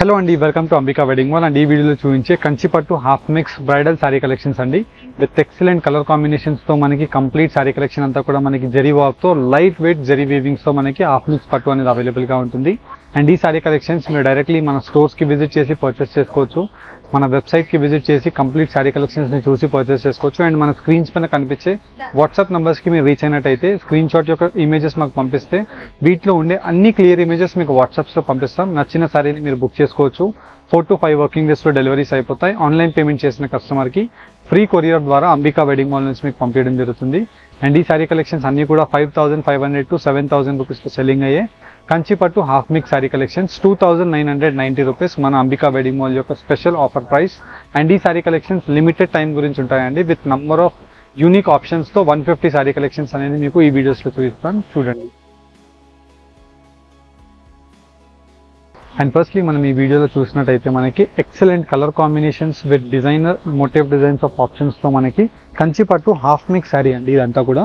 Hello అండి, welcome to Ambika wedding mall. And ఈ వీడియోలో చూపించే కంచిపట్టు half mix bridal sari collections అండి. విత్ ఎక్సలెంట్ కలర్ కాంబినేషన్స్ తో మనకి కంప్లీట్ సారీ కలెక్షన్ అంతా కూడా మనకి జరీ వర్క్ తో లైట్ వెయిట్ జరీ వీవింగ్స్ తో మనకి హాఫ్ మిక్స్ పట్టు అనేది అవైలబుల్ గా ఉంటుంది. అండ్ ఈ సారీ కలెక్షన్స్ మీరు డైరెక్ట్లీ మన స్టోర్స్ కి విజిట్ చేసి పర్చేస్ చేసుకోవచ్చు. మన వెబ్సైట్ కి విజిట్ చేసి కంప్లీట్ సారీ కలెక్షన్స్ ని చూసి పర్చేస్ చేసుకోవచ్చు. అండ్ మన స్క్రీన్స్ పైన కనిపించే వాట్సాప్ నంబర్స్ కి మీరు రీచ్ అయినట్టయితే స్క్రీన్ షాట్ యొక్క ఇమేజెస్ మాకు పంపిస్తే వీటిలో ఉండే అన్ని క్లియర్ ఇమేజెస్ మీకు వాట్సాప్స్ లో పంపిస్తాం. నచ్చిన సారీని మీరు బుక్ చేసుకోవచ్చు. 4 to 5 వర్కింగ్ డేస్ లో డెలివరీస్ అయిపోతాయి. ఆన్లైన్ పేమెంట్ చేసిన కస్టమర్ కి ఫ్రీ కొరియర్ ద్వారా అంబికా వెడ్డింగ్ మాల్ నుంచి మీకు పంపించడం జరుగుతుంది. అండ్ ఈ సారీ కలెక్షన్స్ అన్ని కూడా 5,500 to 7,000 రూపీస్ లో సెల్లింగ్ అయ్యే కంచిపట్టు half mix sari collections 2,990 rupees మన అంబికా వెడ్డింగ్ మాల్ యొక్క స్పెషల్ ఆఫర్ ప్రైస్. అండ్ ఈ సారీ కలెక్షన్స్ లిమిటెడ్ టైం గురించి ఉంటాయండి. With number of unique options తో 150 సారీ కలెక్షన్స్ అనేది మీకు ఈ వీడియోస్ లో చూపిస్తాను, చూడండి. అండ్ ఫస్ట్లీ మనం ఈ వీడియోలో చూసినట్టయితే మనకి excellent colour combinations with designer motive designs of options తో మనకి కంచిపట్టు హాఫ్ మిక్స్ శారీ అండి. ఇదంతా కూడా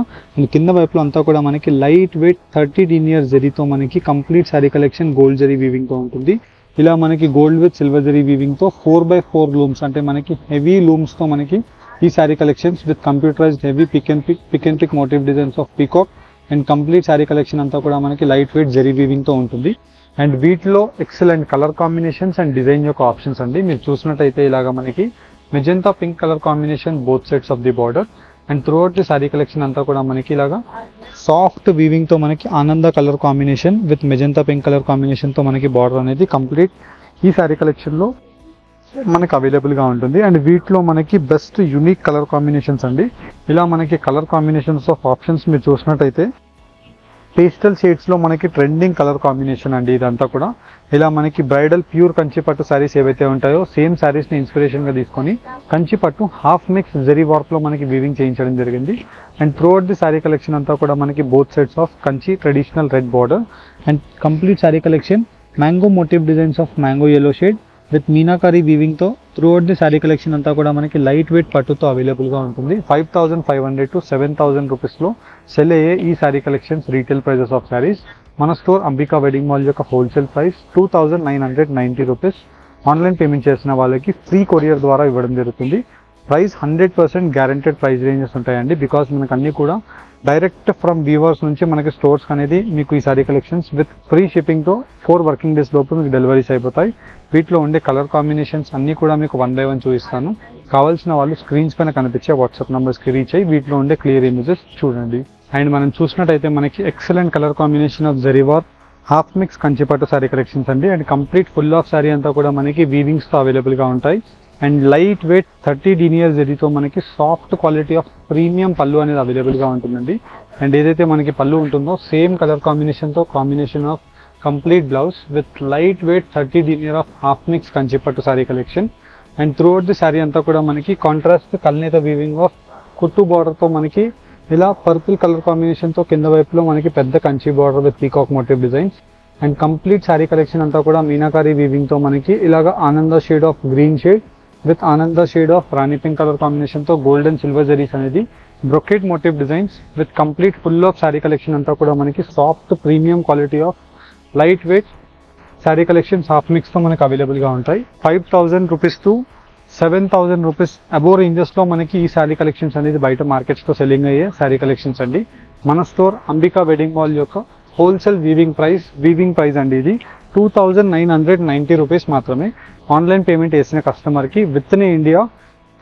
కింద వైపులో అంతా కూడా మనకి లైట్ వెయిట్ 30 డీనియర్ జరీతో మనకి complete sari collection gold zari weaving తో ఉంటుంది. ఇలా మనకి gold with silver zari weaving తో 4x4 లూమ్స్ అంటే మనకి హెవీ లూమ్స్ తో మనకి ఈ saree collections with computerised heavy pick and pick motif designs of peacock and complete sari collection అంతా కూడా మనకి లైట్ వెయిట్ జరీ వీవింగ్ తో ఉంటుంది. అండ్ వీటిలో excellent colour combinations and design యొక్క ఆప్షన్స్ అండి. మీరు చూసినట్టయితే ఇలాగా మనకి magenta pink colour combination both sides of the border. And throughout the sorry collection అంతా కూడా మనకి ఇలాగా సాఫ్ట్ వీవింగ్ తో మనకి ఆనంద colour combination with magenta pink colour combination తో మనకి బార్డర్ అనేది కంప్లీట్ ఈ సారీ కలెక్షన్ లో మనకి అవైలబుల్ గా ఉంటుంది. అండ్ వీటిలో మనకి బెస్ట్ యూనిక్ కలర్ కాంబినేషన్స్ అండి. ఇలా మనకి కలర్ కాంబినేషన్స్ ఆఫ్ ఆప్షన్స్ మీరు చూసినట్టయితే పేస్టల్ షేడ్స్ లో మనకి ట్రెండింగ్ కలర్ కాంబినేషన్ అండి. ఇదంతా కూడా ఇలా మనకి బ్రైడల్ ప్యూర్ కంచిపట్టు సారీస్ ఏవైతే ఉంటాయో సేమ్ సారీస్ ని ఇన్స్పిరేషన్ గా తీసుకొని కంచిపట్టు హాఫ్ మిక్స్ జరీ వర్క్ లో మనకి వీవింగ్ చేయించడం జరిగింది. And throughout the sorry collection అంతా కూడా మనకి both sides of Kanchi traditional red border and complete sari collection mango motif designs of mango yellow shade with meenakari weaving తో త్రూఅవుట్ ది సారీ కలెక్షన్ అంతా కూడా మనకి లైట్ వెయిట్ పట్టుతో అవైలబుల్ గా ఉంటుంది. 5,500 to 7,000 రూపీస్ లో సెల్ అయ్యే ఈ sorry collections retail prices of sarees మన స్టోర్ అంబికా వెడ్డింగ్ మాల్ యొక్క wholesale price 2,990 rupees. Online payment చేసిన వాళ్ళకి ఫ్రీ కొరియర్ ద్వారా ఇవ్వడం జరుగుతుంది. ప్రైస్ 100% గ్యారెంటెడ్ ప్రైస్ రేంజెస్ ఉంటాయండి. బికాస్ మనకు అన్ని కూడా డైరెక్ట్ ఫ్రమ్ వీవర్స్ నుంచి మనకి స్టోర్స్ అనేది మీకు ఈ sorry collections with free shipping తో 4 వర్కింగ్ డేస్ లోపు మీకు డెలివరీస్ అయిపోతాయి. వీటిలో ఉండే కలర్ కాంబినేషన్స్ అన్ని కూడా మీకు 1 by 1 చూపిస్తాను. కావాల్సిన వాళ్ళు స్క్రీన్స్ పైన కనిపించే వాట్సాప్ నంబర్స్ కి రీచ్ అయ్యి వీటిలో ఉండే క్లియర్ ఇమేజెస్ చూడండి. అండ్ మనం చూసినట్టయితే మనకి excellent colour combination of zari work half mix కంచిపట్టు సారీ కలెక్షన్స్ అండి. And complete full of sari అంతా కూడా మనకి వీవింగ్స్ తో అవైలబుల్ గా ఉంటాయి. అండ్ లైట్ వెయిట్ 30 డీనియర్ జరీతో మనకి సాఫ్ట్ క్వాలిటీ ఆఫ్ ప్రీమియం పళ్ళు అనేది అవైలబుల్ గా ఉంటుందండి. అండ్ ఏదైతే మనకి పళ్ళు ఉంటుందో సేమ్ కలర్ కాంబినేషన్ తో combination of complete blouse with light weight 30 denier of half mix కంచిపట్టు sari collection. And throughout the sari అంతా కూడా మనకి కాంట్రాస్ట్ కల్నేత వీవింగ్ ఆఫ్ కుట్టు బార్డర్ తో మనకి ఇలా పర్పుల్ కలర్ కాంబినేషన్ తో కింద వైపులో మనకి పెద్ద Kanchi border with peacock motive designs. And complete sari collection అంతా కూడా మీనాకారీ వీవింగ్ తో మనకి ఇలాగా ఆనంద shade of green shade with ఆనంద shade of rani pink colour combination తో గోల్డ్ అండ్ సిల్వర్ జరీస్ అనేది brocade motive designs with complete full of sari collection అంతా కూడా మనకి soft premium quality of light weight sari collections half mix తో మనకి అవైలబుల్ గా ఉంటాయి. 5,000 rupees to 7,000 rupees above ranges లో మనకి ఈ సారీ కలెక్షన్స్ అనేది బయట మార్కెట్స్ తో సెల్లింగ్ అయ్యే సారీ కలెక్షన్స్ అండి. మన స్టోర్ అంబికా వెడ్డింగ్ మాల్ యొక్క హోల్సేల్ వీవింగ్ ప్రైస్ అండి. ఇది 2,990 రూపీస్ మాత్రమే. ఆన్లైన్ పేమెంట్ చేసిన కస్టమర్ కి with in India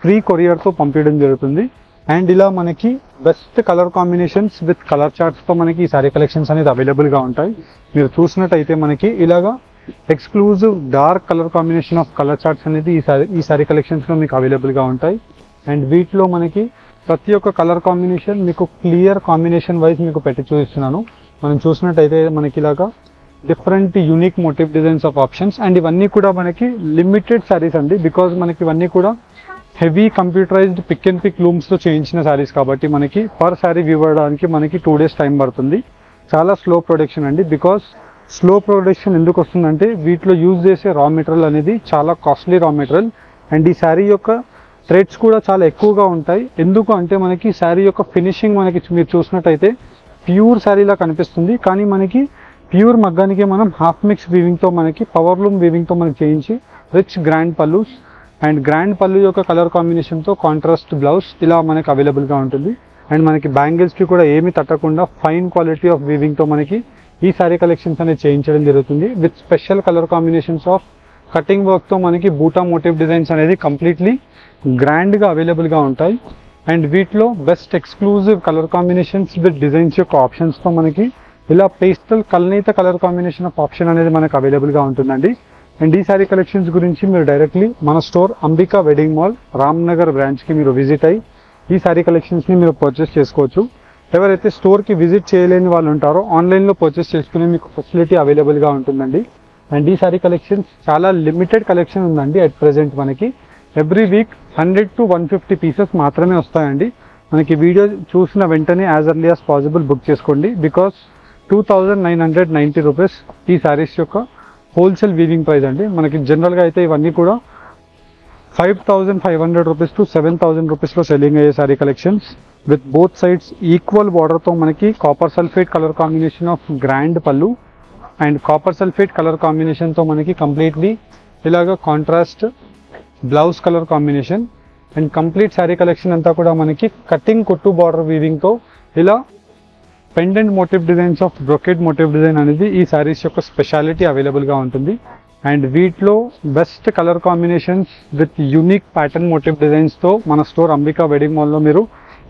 free courier తో పంపించడం జరుగుతుంది. అండ్ ఇలా మనకి best colour combinations with colour charts తో మనకి ఈ సారీ కలెక్షన్స్ అనేది అవైలబుల్ గా ఉంటాయి. మీరు చూసినట్టయితే మనకి ఇలాగా exclusive dark colour combination of colour charts అనేది ఈ సారీ కలెక్షన్స్ లో మీకు అవైలబుల్ గా ఉంటాయి. అండ్ వీటిలో మనకి ప్రతి ఒక్క కలర్ కాంబినేషన్ మీకు క్లియర్ కాంబినేషన్ వైజ్ మీకు పెట్టి చూపిస్తున్నాను. మనం చూసినట్టయితే మనకి ఇలాగా different unique motive designs of options. And ఇవన్నీ కూడా మనకి లిమిటెడ్ సారీస్ అండి. బికాజ్ మనకి ఇవన్నీ కూడా heavy computerised pick and pick looms తో చేయించిన సారీస్ కాబట్టి మనకి పర్ సారీ ఇవ్వడానికి మనకి 2 days టైం పడుతుంది. చాలా స్లో ప్రొడక్షన్ అండి. బికాస్ స్లో ప్రొడక్షన్ ఎందుకు వస్తుందంటే వీటిలో యూజ్ చేసే రా మెటీరియల్ అనేది చాలా కాస్ట్లీ రా మెటీరియల్. అండ్ ఈ శారీ యొక్క థ్రెడ్స్ కూడా చాలా ఎక్కువగా ఉంటాయి. ఎందుకు అంటే మనకి శారీ యొక్క ఫినిషింగ్ మనకి మీరు చూసినట్టయితే ప్యూర్ శారీలా కనిపిస్తుంది. కానీ మనకి ప్యూర్ మగ్గానికి మనం హాఫ్ మిక్స్ వీవింగ్తో మనకి పవర్ లూమ్ వీవింగ్తో మనకి చేయించి rich grand pallus and grand పళ్ళు యొక్క కలర్ కాంబినేషన్తో కాంట్రాస్ట్ బ్లౌజ్ ఇలా మనకి అవైలబుల్గా ఉంటుంది. అండ్ మనకి బ్యాంగిల్స్కి కూడా ఏమీ తట్టకుండా ఫైన్ క్వాలిటీ ఆఫ్ వీవింగ్తో మనకి ఈ సారీ కలెక్షన్స్ అనేది చేయించడం జరుగుతుంది. With special colour combinations of cutting వర్క్తో మనకి బూటా మోటివ్ డిజైన్స్ అనేది కంప్లీట్లీ గ్రాండ్గా అవైలబుల్గా ఉంటాయి. అండ్ వీటిలో best exclusive colour combinations with designs యొక్క ఆప్షన్స్తో మనకి ఇలా పేస్టల్ కల్నేత కలర్ కాంబినేషన్ ఆఫ్ ఆప్షన్ అనేది మనకు అవైలబుల్గా ఉంటుందండి. అండ్ ఈ సారీ కలెక్షన్స్ గురించి మీరు డైరెక్ట్లీ మన store Ambika wedding mall Ramnagar బ్రాంచ్కి మీరు విజిట్ అయ్యి ఈ సారీ కలెక్షన్స్ని మీరు పర్చేస్ చేసుకోవచ్చు. ఎవరైతే స్టోర్కి విజిట్ చేయలేని వాళ్ళు ఉంటారో ఆన్లైన్లో పర్చేస్ చేసుకునే మీకు ఫెసిలిటీ అవైలబుల్గా ఉంటుందండి. అండ్ ఈ సారీ కలెక్షన్స్ చాలా లిమిటెడ్ కలెక్షన్ ఉందండి. అట్ ప్రెజెంట్ మనకి ఎవ్రీ వీక్ 100 to 150 పీసెస్ మాత్రమే వస్తాయండి. మనకి వీడియో చూసిన వెంటనే as early as possible book చేసుకోండి. బికాస్ 2990 రూపీస్ ఈ శారీస్ యొక్క హోల్సేల్ వీవింగ్ ప్రైస్ అండి. మనకి జనరల్గా అయితే ఇవన్నీ కూడా 5500 రూపీస్ టు 7000 రూపీస్లో సెల్లింగ్ అయ్యే sari collections with both sides equal బార్డర్తో మనకి copper sulphate colour combination of grand పళ్ళు అండ్ కాపర్ సల్ఫేట్ కలర్ కాంబినేషన్తో మనకి కంప్లీట్లీ ఇలాగ contrast blouse colour combination and complete sari collection అంతా కూడా మనకి కటింగ్ కుట్టు బార్డర్ వీవింగ్తో ఇలా pendant motif designs of brocade motif design అనేది ఈ శారీస్ యొక్క స్పెషాలిటీ అవైలబుల్గా ఉంటుంది. అండ్ వీటిలో best colour combinations with unique pattern motif డిజైన్స్తో మన స్టోర్ అంబికా వెడ్డింగ్ మాల్లో మీరు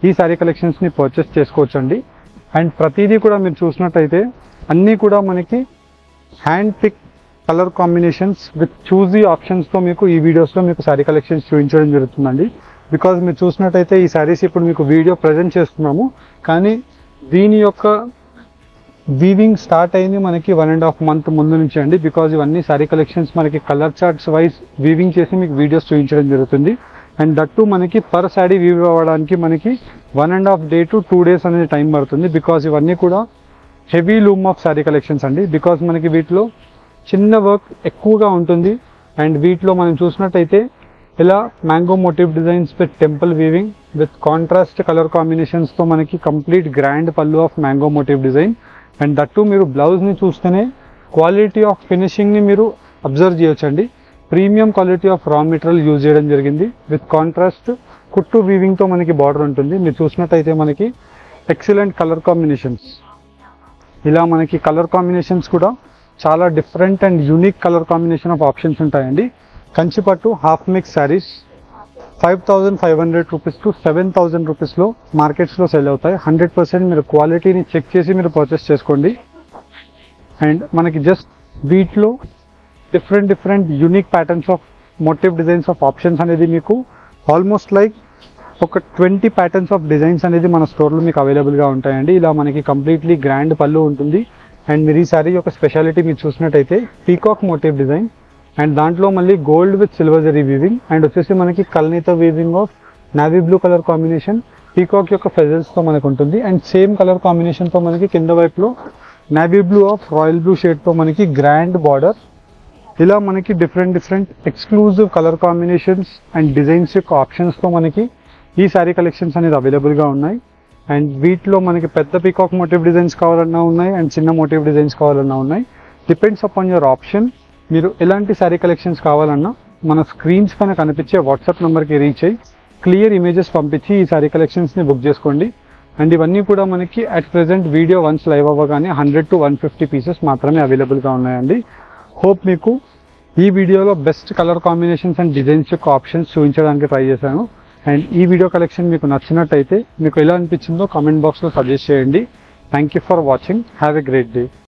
ఈ శారీ కలెక్షన్స్ని పర్చేస్ చేసుకోవచ్చండి. అండ్ ప్రతిదీ కూడా మీరు చూసినట్టయితే అన్నీ కూడా మనకి hand pick colour combinations with choosy ఆప్షన్స్తో మీకు ఈ వీడియోస్లో మీకు శారీ కలెక్షన్స్ చూపించడం జరుగుతుందండి. బికాజ్ మీరు చూసినట్టయితే ఈ శారీస్ ఇప్పుడు మీకు వీడియో ప్రజెంట్ చేస్తున్నాము, కానీ దీని యొక్క వీవింగ్ స్టార్ట్ అయింది మనకి 1.5 month ముందు నుంచి అండి. బికాజ్ ఇవన్నీ శారీ కలెక్షన్స్ మనకి కలర్ చార్ట్స్ వైజ్ వీవింగ్ చేసి మీకు వీడియోస్ చూపించడం జరుగుతుంది. అండ్ దట్టు మనకి పర్ శారీ వీవ్ అవ్వడానికి మనకి 1.5 day to 2 days అనేది టైం పడుతుంది. బికాజ్ ఇవన్నీ కూడా heavy loom of sari collections అండి. బికాజ్ మనకి వీటిలో చిన్న వర్క్ ఎక్కువగా ఉంటుంది. అండ్ వీటిలో మనం చూసినట్టయితే ఇలా mango motif designs with temple weaving with contrast colour కాంబినేషన్స్తో మనకి కంప్లీట్ గ్రాండ్ పళ్ళు of mango motif design. And that మీరు బ్లౌజ్ని చూస్తేనే క్వాలిటీ ఆఫ్ ఫినిషింగ్ని మీరు అబ్జర్వ్ చేయొచ్చండి. Premium quality of raw material use చేయడం జరిగింది. విత్ కాంట్రాస్ట్ కుట్టు వీవింగ్తో మనకి బార్డర్ ఉంటుంది. మీరు చూసినట్టయితే మనకి ఎక్సలెంట్ కలర్ కాంబినేషన్స్, ఇలా మనకి కలర్ కాంబినేషన్స్ కూడా చాలా different and unique colour combination of options ఉంటాయండి. కంచిపట్టు half mix saris 5500 rupees to 7000 రూపీస్లో మార్కెట్స్లో సెల్ అవుతాయి. 100% మీరు క్వాలిటీని చెక్ చేసి మీరు పర్చేస్ చేసుకోండి. అండ్ మనకి జస్ట్ వీటిలో different unique patterns of motive designs of options అనేది మీకు ఆల్మోస్ట్ లైక్ ఒక 20 ప్యాటర్న్స్ ఆఫ్ డిజైన్స్ అనేది మన స్టోర్లో మీకు అవైలబుల్గా ఉంటాయండి. ఇలా మనకి కంప్లీట్లీ గ్రాండ్ పళ్ళు ఉంటుంది. అండ్ మీరు ఈ శారీ యొక్క స్పెషాలిటీ మీరు చూసినట్టయితే పీకాక్ మోటివ్ డిజైన్ అండ్ దాంట్లో మళ్ళీ gold with silver zari weaving and వచ్చేసి మనకి కల్నేత weaving of navy blue colour combination peacock యొక్క ఫెజల్స్తో మనకు ఉంటుంది. అండ్ సేమ్ కలర్ కాంబినేషన్తో మనకి కింద వైపులో navy blue of royal blue షేడ్తో మనకి గ్రాండ్ బార్డర్. ఇలా మనకి different exclusive colour combinations and designs యొక్క ఆప్షన్స్తో మనకి ఈ శారీ కలెక్షన్స్ అనేది అవైలబుల్గా ఉన్నాయి. అండ్ వీటిలో మనకి పెద్ద పీకాక్ మోటివ్ డిజైన్స్ కావాలన్నా ఉన్నాయి అండ్ చిన్న మోటివ్ డిజైన్స్ కావాలన్నా ఉన్నాయి. Depends upon your option. మీరు ఎలాంటి శారీ కలెక్షన్స్ కావాలన్నా మన స్క్రీన్స్ పైన కనిపించే వాట్సాప్ నెంబర్కి రీచ్ అయ్యి క్లియర్ ఇమేజెస్ పంపించి ఈ శారీ కలెక్షన్స్ని బుక్ చేసుకోండి. అండ్ ఇవన్నీ కూడా మనకి at present video once live అవ్వగానే 100 to 150 పీసెస్ మాత్రమే అవైలబుల్గా ఉన్నాయండి. హోప్ మీకు ఈ వీడియోలో best colour combinations and designs యొక్క ఆప్షన్స్ చూపించడానికి ట్రై చేశాను. అండ్ ఈ వీడియో కలెక్షన్ మీకు నచ్చినట్టయితే మీకు ఎలా అనిపించిందో కామెంట్ బాక్స్లో సజెస్ట్ చేయండి. Thank you for watching. Have a great day.